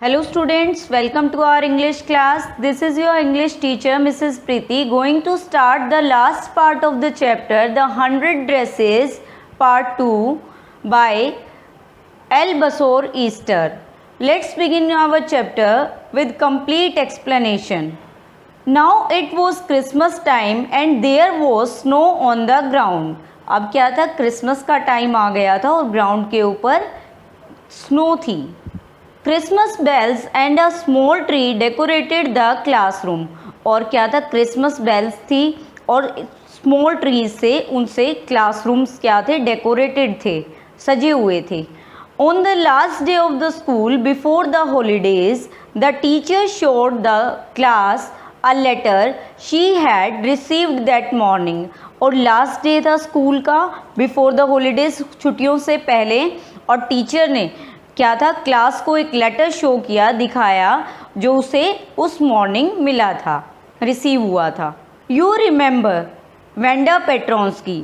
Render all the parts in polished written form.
Hello students, welcome to our English class. This is your English teacher Mrs. Preeti going to start the last part of the chapter, the 100 Dresses part 2 by L. Basor Easter. Let's begin our chapter with complete explanation. Now it was Christmas time and there was snow on the ground. अब क्या था, Christmas का time आ गया था और ground के ऊपर snow थी. Christmas bells and a small tree decorated the classroom. और क्या था, क्रिसमस बेल्स थी और स्मॉल ट्रीज से उनसे क्लासरूम्स क्या थे, डेकोरेटेड थे, सजे हुए थे. On the last day of the school before the holidays the teacher showed the class a letter she had received that morning. और लास्ट डे था स्कूल का, बिफोर द हॉलीडेज, छुट्टियों से पहले, और टीचर ने क्या था, क्लास को एक लेटर शो किया, दिखाया, जो उसे उस मॉर्निंग मिला था, रिसीव हुआ था. You remember Wanda Petronski,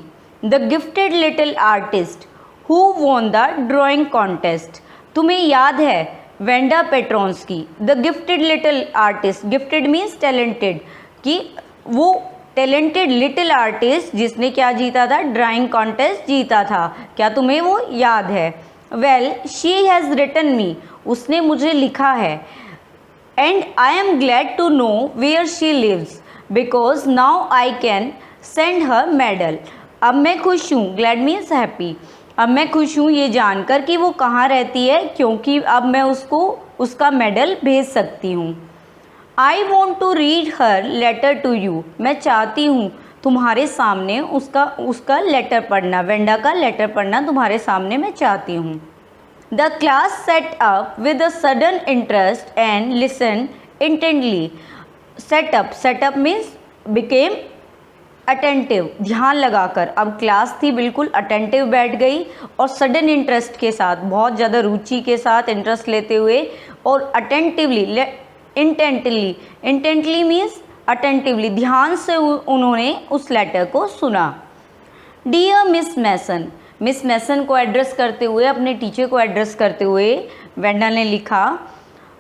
the gifted little artist who won the drawing contest. तुम्हें याद है Wanda Petronski, the gifted little artist, gifted means talented, कि वो टैलेंटेड लिटिल आर्टिस्ट जिसने क्या जीता था, ड्राइंग कॉन्टेस्ट जीता था. क्या तुम्हें वो याद है? Well she has written me, उसने मुझे लिखा है. And I am glad to know where she lives because now I can send her medal. अब मैं खुश हूँ, ग्लैड मीन्स हैप्पी, अब मैं खुश हूँ ये जानकर कि वो कहाँ रहती है, क्योंकि अब मैं उसको उसका मेडल भेज सकती हूँ. I want to read her letter to you, मैं चाहती हूँ तुम्हारे सामने उसका लेटर पढ़ना, वेंडा का लेटर पढ़ना तुम्हारे सामने मैं चाहती हूँ. The class set up with a sudden interest and listen intently. Setup means became attentive, ध्यान लगाकर. अब क्लास थी बिल्कुल अटेंटिव बैठ गई, और सडन इंटरेस्ट के साथ, बहुत ज़्यादा रुचि के साथ, इंटरेस्ट लेते हुए, और अटेंटिवली, इंटेंटली मीन्स अटेंटिवली, ध्यान से उन्होंने उस लेटर को सुना. Dear Miss Mason, Miss Mason को एड्रेस करते हुए, अपने टीचर को एड्रेस करते हुए वेंडा ने लिखा,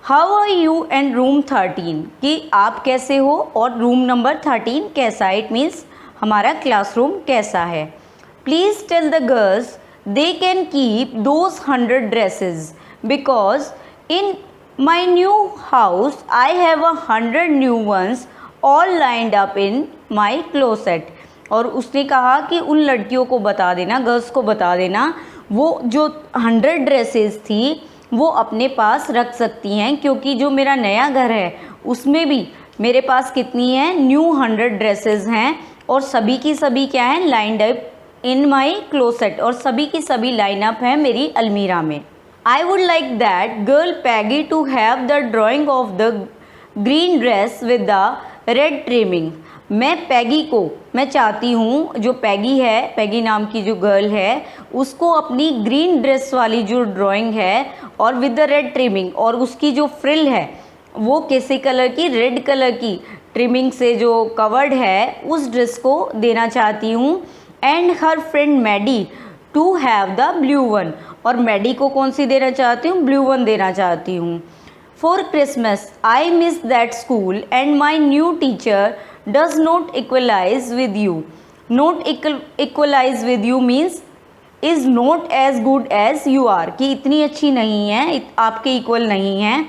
how are you and room 13, कि आप कैसे हो और रूम नंबर 13 कैसा. इट मीन्स हमारा क्लासरूम कैसा है. Please tell the girls they can keep those 100 dresses because in my new house I have 100 new ones all lined up in my closet. और उसने कहा कि उन लड़कियों को बता देना, गर्ल्स को बता देना, वो जो 100 ड्रेसेस थी वो अपने पास रख सकती हैं, क्योंकि जो मेरा नया घर है उसमें भी मेरे पास कितनी है, न्यू 100 ड्रेसेस हैं, और सभी की सभी क्या हैं, lined up in my closet, और सभी की सभी लाइन अप हैं मेरी अलमीरा में. I would like that girl Peggy to have the drawing of the green dress with the red trimming. मैं चाहती हूँ, जो पैगी है, पैगी नाम की जो गर्ल है, उसको अपनी ग्रीन ड्रेस वाली जो ड्राइंग है और विद द रेड ट्रिमिंग, और उसकी जो फ्रिल है वो कैसे कलर की, रेड कलर की ट्रिमिंग से जो कवर्ड है, उस ड्रेस को देना चाहती हूँ. And her friend Maddie to have the blue one, और मैडी को कौन सी देना चाहती हूँ, ब्लू वन देना चाहती हूँ. For Christmas, I miss that school and my new teacher does not equalize with you. Not equalize with you means is not as good as you are, कि इतनी अच्छी नहीं है, आपके इक्वल नहीं है.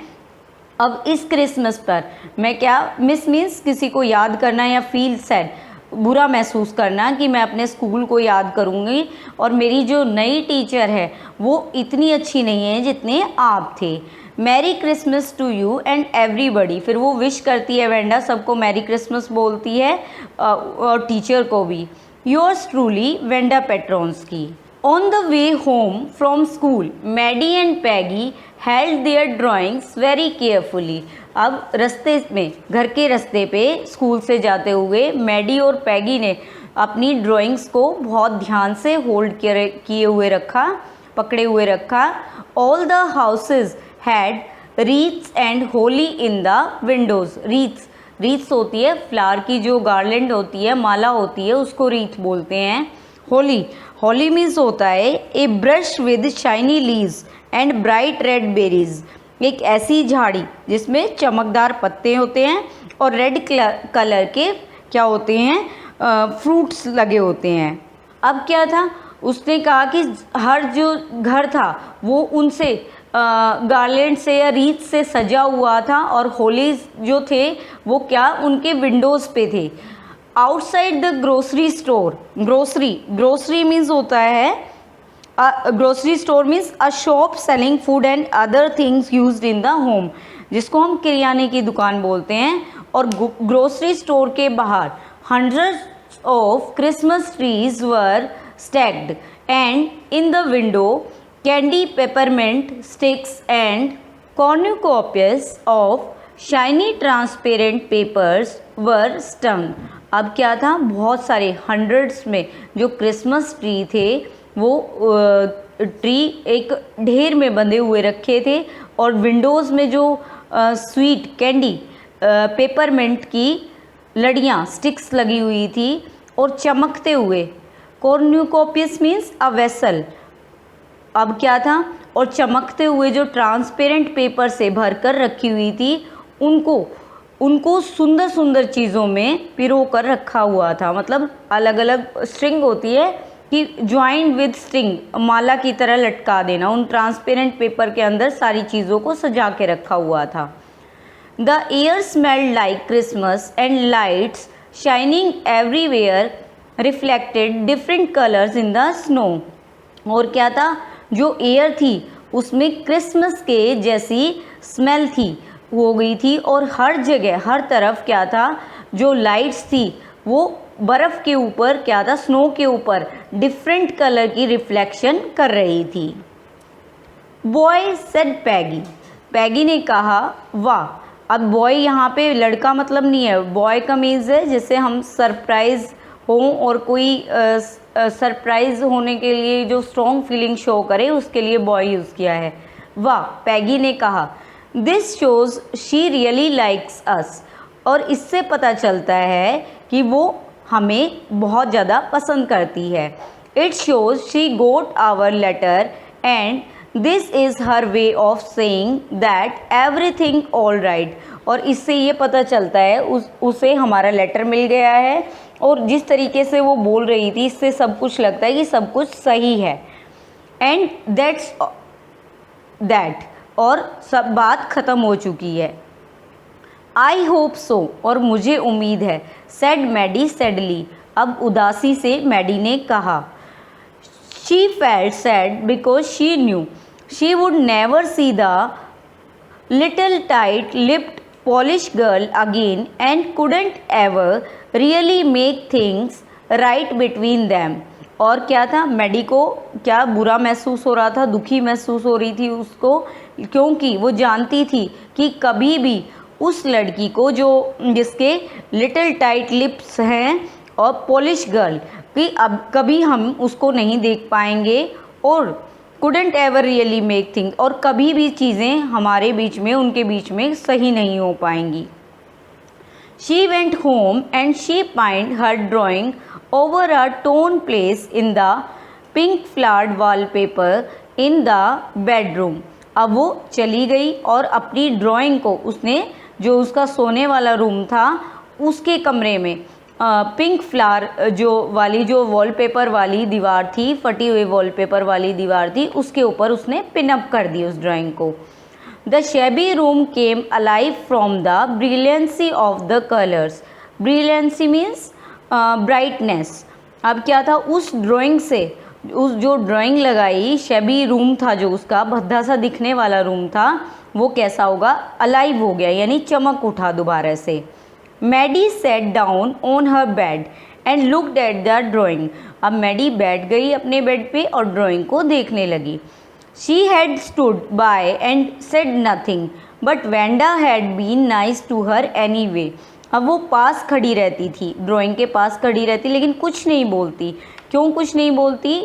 अब इस क्रिसमस पर मैं क्या, मिस मीन्स किसी को याद करना या फील सैड, बुरा महसूस करना, कि मैं अपने स्कूल को याद करूँगी और मेरी जो नई टीचर है वो इतनी अच्छी नहीं है जितने आप थे. Merry Christmas to you and everybody. फिर वो विश करती है वेंडा, सबको मैरी क्रिसमस बोलती है, और टीचर को भी. Yours truly Wanda Petronski. On the way home from school Maddie and Peggy held their drawings very carefully. अब रास्ते में, घर के रास्ते पे स्कूल से जाते हुए मैडी और पैगी ने अपनी ड्राइंग्स को बहुत ध्यान से होल्ड किए हुए रखा, पकड़े हुए रखा. All the houses had wreaths and holly in the windows. Wreaths होती है फ्लावर की जो गार्लैंड होती है, माला होती है, उसको रीथ बोलते हैं. होली मीन्स होता है a brush with shiny leaves and bright red berries. एक ऐसी झाड़ी जिसमें चमकदार पत्ते होते हैं और रेड कलर के क्या होते हैं, फ्रूट्स लगे होते हैं। अब क्या था, उसने कहा कि हर जो घर था वो उनसे गार्लैंड से या रीत से सजा हुआ था और होली जो थे वो क्या उनके विंडोज़ पे थे। Outside the grocery store, grocery means होता है, grocery store means a shop selling food and other things used in the home, जिसको हम किराने की दुकान बोलते हैं। और ग्रोसरी स्टोर के बाहर hundreds of Christmas trees were stacked, and in the window candy, peppermint sticks and cornucopias of shiny transparent papers were strung। अब क्या था, बहुत सारे हंड्रेड्स में जो क्रिसमस ट्री थे वो ट्री एक ढेर में बंधे हुए रखे थे, और विंडोज़ में जो स्वीट कैंडी पेपरमिंट की लड़ियाँ स्टिक्स लगी हुई थी और चमकते हुए, कॉर्न्यूकोपियस मीन्स अ वेसल। अब क्या था, और चमकते हुए जो ट्रांसपेरेंट पेपर से भर कर रखी हुई थी उनको सुंदर सुंदर चीज़ों में पिरो कर रखा हुआ था। मतलब अलग अलग स्ट्रिंग होती है कि ज्वाइंट विद स्ट्रिंग, माला की तरह लटका देना, उन ट्रांसपेरेंट पेपर के अंदर सारी चीज़ों को सजा के रखा हुआ था। The air smelled like Christmas and lights shining everywhere reflected different colors in the snow। और क्या था, जो एयर थी उसमें क्रिसमस के जैसी स्मेल थी हो गई थी, और हर जगह हर तरफ क्या था, जो लाइट्स थी वो बर्फ़ के ऊपर क्या था, स्नो के ऊपर डिफरेंट कलर की रिफ्लेक्शन कर रही थी। बॉय सेड पैगी, पैगी ने कहा वाह। अब बॉय यहाँ पे लड़का मतलब नहीं है, बॉय का मीन्स है जैसे हम सरप्राइज़ हो और कोई सरप्राइज़ होने के लिए जो स्ट्रॉन्ग फीलिंग शो करे उसके लिए बॉय यूज़ किया है। वाह, पैगी ने कहा this shows she really likes us, और इससे पता चलता है कि वो हमें बहुत ज़्यादा पसंद करती है। It shows she got our letter and this is her way of saying that everything all right. और इससे ये पता चलता है उसे हमारा लेटर मिल गया है, और जिस तरीके से वो बोल रही थी इससे सब कुछ लगता है कि सब कुछ सही है। एंड दैट्स दैट, और सब बात ख़त्म हो चुकी है। आई होप सो, और मुझे उम्मीद है। सेड मैडी सैडली, अब उदासी से मैडी ने कहा। She felt sad because she knew she would never see the little tight-lipped Polish girl again and couldn't ever really make things right between them। और क्या था, मैडी को क्या बुरा महसूस हो रहा था, दुखी महसूस हो रही थी उसको, क्योंकि वो जानती थी कि कभी भी उस लड़की को जो जिसके लिटिल टाइट लिप्स हैं और पॉलिश गर्ल कि अब कभी हम उसको नहीं देख पाएंगे, और couldn't ever really make things, और कभी भी चीज़ें हमारे बीच में उनके बीच में सही नहीं हो पाएंगी। She went home and she pinned her drawing over a torn place in the pink flowered wallpaper in the bedroom। अब वो चली गई और अपनी ड्राइंग को उसने, जो उसका सोने वाला रूम था उसके कमरे में पिंक फ्लावर जो वॉलपेपर वाली दीवार थी, फटी हुई वॉलपेपर वाली दीवार थी, उसके ऊपर उसने पिनअप कर दी उस ड्राइंग को। The शेबी room came alive from the brilliancy of the colours. Brilliancy means brightness. अब क्या था, उस ड्राइंग से उस जो ड्राइंग लगाई, शेबी रूम था जो उसका भद्दा सा दिखने वाला रूम था, वो कैसा होगा, अलाइव हो गया, यानी चमक उठा दोबारा से। Maddie sat down on her bed and looked at the drawing. अब मैडी बैठ गई अपने बेड पे और ड्राइंग को देखने लगी। She had stood by and said nothing but Wanda had been nice to her anyway. अब वो पास खड़ी रहती थी, ड्राइंग के पास खड़ी रहती, लेकिन कुछ नहीं बोलती। क्यों कुछ नहीं बोलती?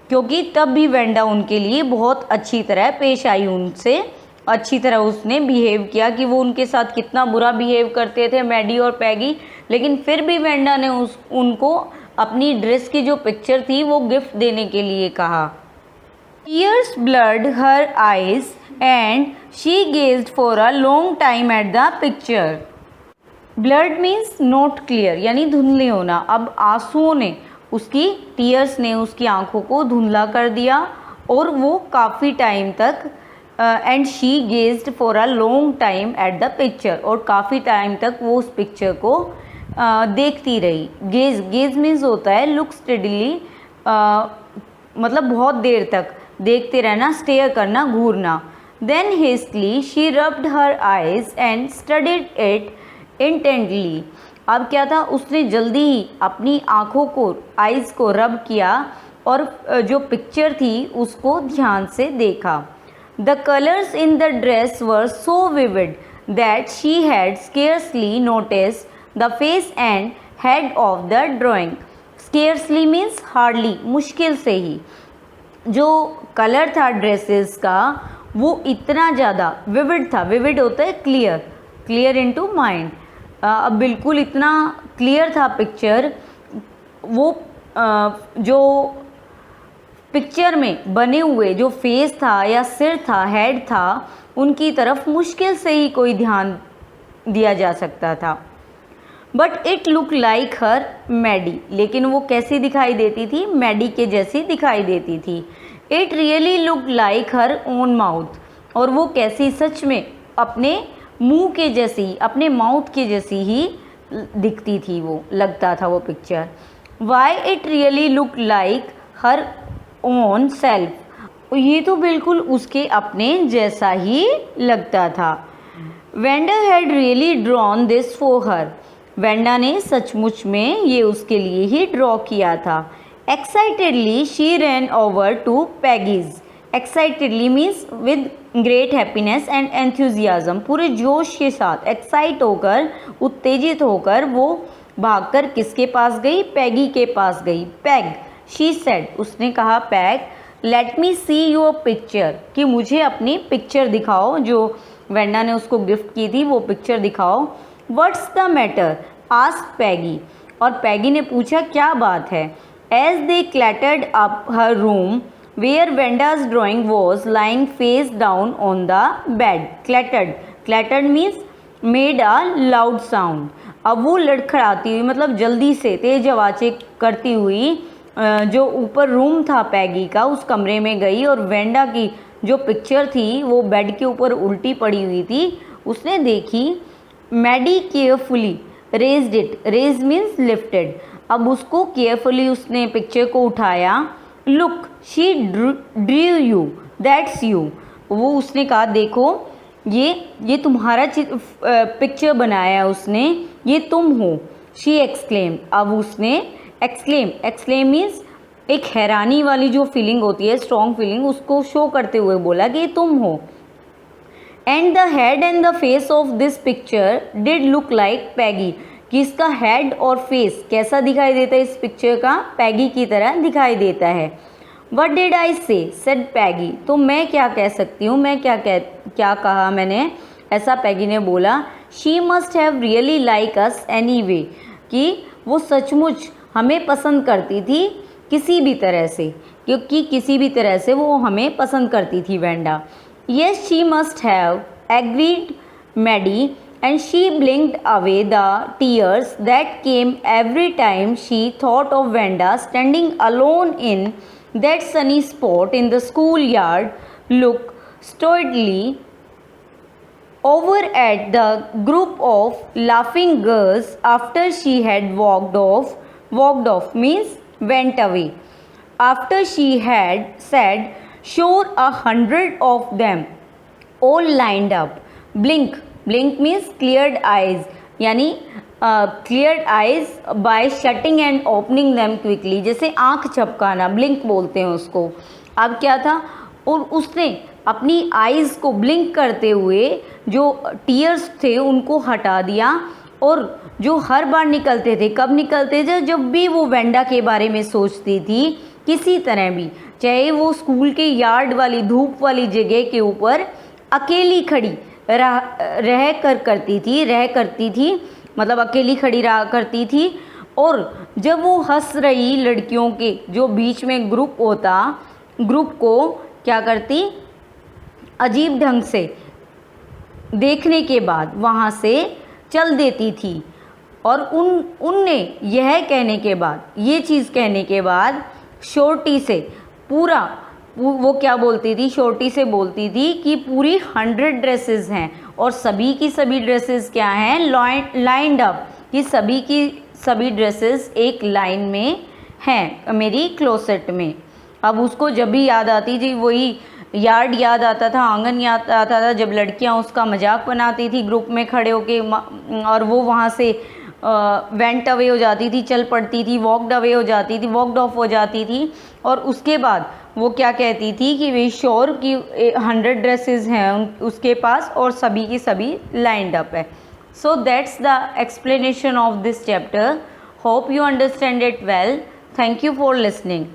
क्योंकि तब भी वेंडा उनके लिए बहुत अच्छी तरह पेश आई, उनसे अच्छी तरह उसने बिहेव किया कि वो उनके साथ कितना बुरा बिहेव करते थे मैडी और पैगी, लेकिन फिर भी वेंडा ने उनको अपनी ड्रेस की जो पिक्चर थी वो गिफ्ट देने के लिए कहा। Tears blurred her eyes and she gazed for a long time at the picture. Blurred means not clear, यानी धुंधले होना. अब आंसुओं ने उसकी टीयर्स ने उसकी आंखों को धुंधला कर दिया और वो काफ़ी टाइम तक and she gazed for a long time at the picture, और काफ़ी टाइम तक वो उस पिक्चर को देखती रही. गेज मीन्स होता है लुक स्टेडीली, मतलब बहुत देर तक देखते रहना, स्टेयर करना, घूरना. Then hastily she rubbed her eyes and studied it intently. अब क्या था, उसने जल्दी ही अपनी आँखों को, आइज़ को रब किया और जो पिक्चर थी उसको ध्यान से देखा. The colours in the dress were so vivid that she had scarcely notice the face and head of the drawing. Scarcely means hardly, मुश्किल से ही. जो कलर था ड्रेसेस का वो इतना ज़्यादा विविड था. विविड होता है क्लियर, क्लियर इनटू माइंड. अब बिल्कुल इतना क्लियर था पिक्चर, वो जो पिक्चर में बने हुए जो फेस था या सिर था, हेड था, उनकी तरफ मुश्किल से ही कोई ध्यान दिया जा सकता था. But it look like her Maddie. लेकिन वो कैसी दिखाई देती थी, मैडी के जैसी दिखाई देती थी. It really look like her own mouth. और वो कैसी, सच में अपने मुंह के जैसी, अपने माउथ के जैसी ही दिखती थी, वो लगता था वो picture. Why it really look like her own self. ये तो बिल्कुल उसके अपने जैसा ही लगता था. Wanda had really drawn this for her. Wanda ने सचमुच में ये उसके लिए ही ड्रॉ किया था. Excitedly she ran over to Peggy's. Excitedly means with great happiness and enthusiasm. पूरे जोश के साथ, एक्साइट होकर, उत्तेजित होकर वो भागकर किसके पास गई, पैगी के पास गई. पैग, शी सेड, उसने कहा, peg, let me see your picture, कि मुझे अपनी पिक्चर दिखाओ. जो वेंडा ने उसको गिफ्ट की थी वो पिक्चर दिखाओ. What's the matter, asked Peggy. और पैगी ने पूछा क्या बात है. As they clattered up her room where Venda's drawing was lying face down on the bed. Clattered means made a loud sound. अब वो लड़खड़ाती हुई, मतलब जल्दी से तेज आवाज़ें करती हुई जो ऊपर रूम था पैगी का, उस कमरे में गई और वेंडा की जो पिक्चर थी वो बेड के ऊपर उल्टी पड़ी हुई थी, उसने देखी. Maddie carefully raised it. Raise means lifted. अब उसको केयरफुली उसने पिक्चर को उठाया. Look she drew you, that's you. वो उसने कहा देखो ये तुम्हारा पिक्चर बनाया उसने, ये तुम हो. She exclaim. अब उसने एक्सक्लेम मीन्स एक हैरानी वाली जो फीलिंग होती है, स्ट्रॉन्ग फीलिंग, उसको शो करते हुए बोला कि ये तुम हो. And the head and the face of this picture did look like Peggy. कि इसका हेड और फेस कैसा दिखाई देता है इस पिक्चर का, पैगी की तरह दिखाई देता है. वट डिड आई से, सेड पैगी. तो मैं क्या कह सकती हूँ, मैं क्या कहा मैंने, ऐसा पैगी ने बोला. She must have really like us any way. कि वो सचमुच हमें पसंद करती थी किसी भी तरह से, क्योंकि किसी भी तरह से वो हमें पसंद करती थी Wanda. Yes she must have agreed Maddie. And she blinked away the tears that came every time she thought of Venda standing alone in that sunny spot in the schoolyard, look stolidly over at the group of laughing girls after she had walked off means went away. After she had said, sure 100 of them all lined up. Blink means cleared eyes, यानी cleared eyes by shutting and opening them quickly. जैसे आँख झपकाना, blink बोलते हैं उसको. अब क्या था, और उसने अपनी आइज़ को ब्लिंक करते हुए जो टीयर्स थे उनको हटा दिया, और जो हर बार निकलते थे, कब निकलते थे, जब भी वो वेंडा के बारे में सोचती थी किसी तरह भी, चाहे वो स्कूल के यार्ड वाली धूप वाली जगह के ऊपर अकेली खड़ी रह करती थी, मतलब अकेली खड़ी रहा करती थी. और जब वो हंस रही लड़कियों के जो बीच में ग्रुप होता, ग्रुप को क्या करती, अजीब ढंग से देखने के बाद वहाँ से चल देती थी। और उनने यह कहने के बाद, ये चीज़ कहने के बाद शोरटी से पूरा, वो क्या बोलती थी, शोरटी से बोलती थी कि पूरी 100 ड्रेसेस हैं और सभी की सभी ड्रेसेस क्या हैं, लाइंड अप, कि सभी की सभी ड्रेसेस एक लाइन में हैं मेरी क्लोसेट में। अब उसको जब भी याद आती थी, वही यार्ड याद आता था, आंगन याद आता था, जब लड़कियां उसका मजाक बनाती थी ग्रुप में खड़े होके, और वो वहाँ से वेंट अवे हो जाती थी, चल पड़ती थी, वॉकड अवे हो जाती थी, वॉकड ऑफ हो जाती थी। और उसके बाद वो क्या कहती थी कि वे श्योर कि 100 ड्रेसेस हैं उसके पास और सभी की सभी लाइंड अप है। So that's the explanation of this chapter. Hope you understand it well. Thank you for listening.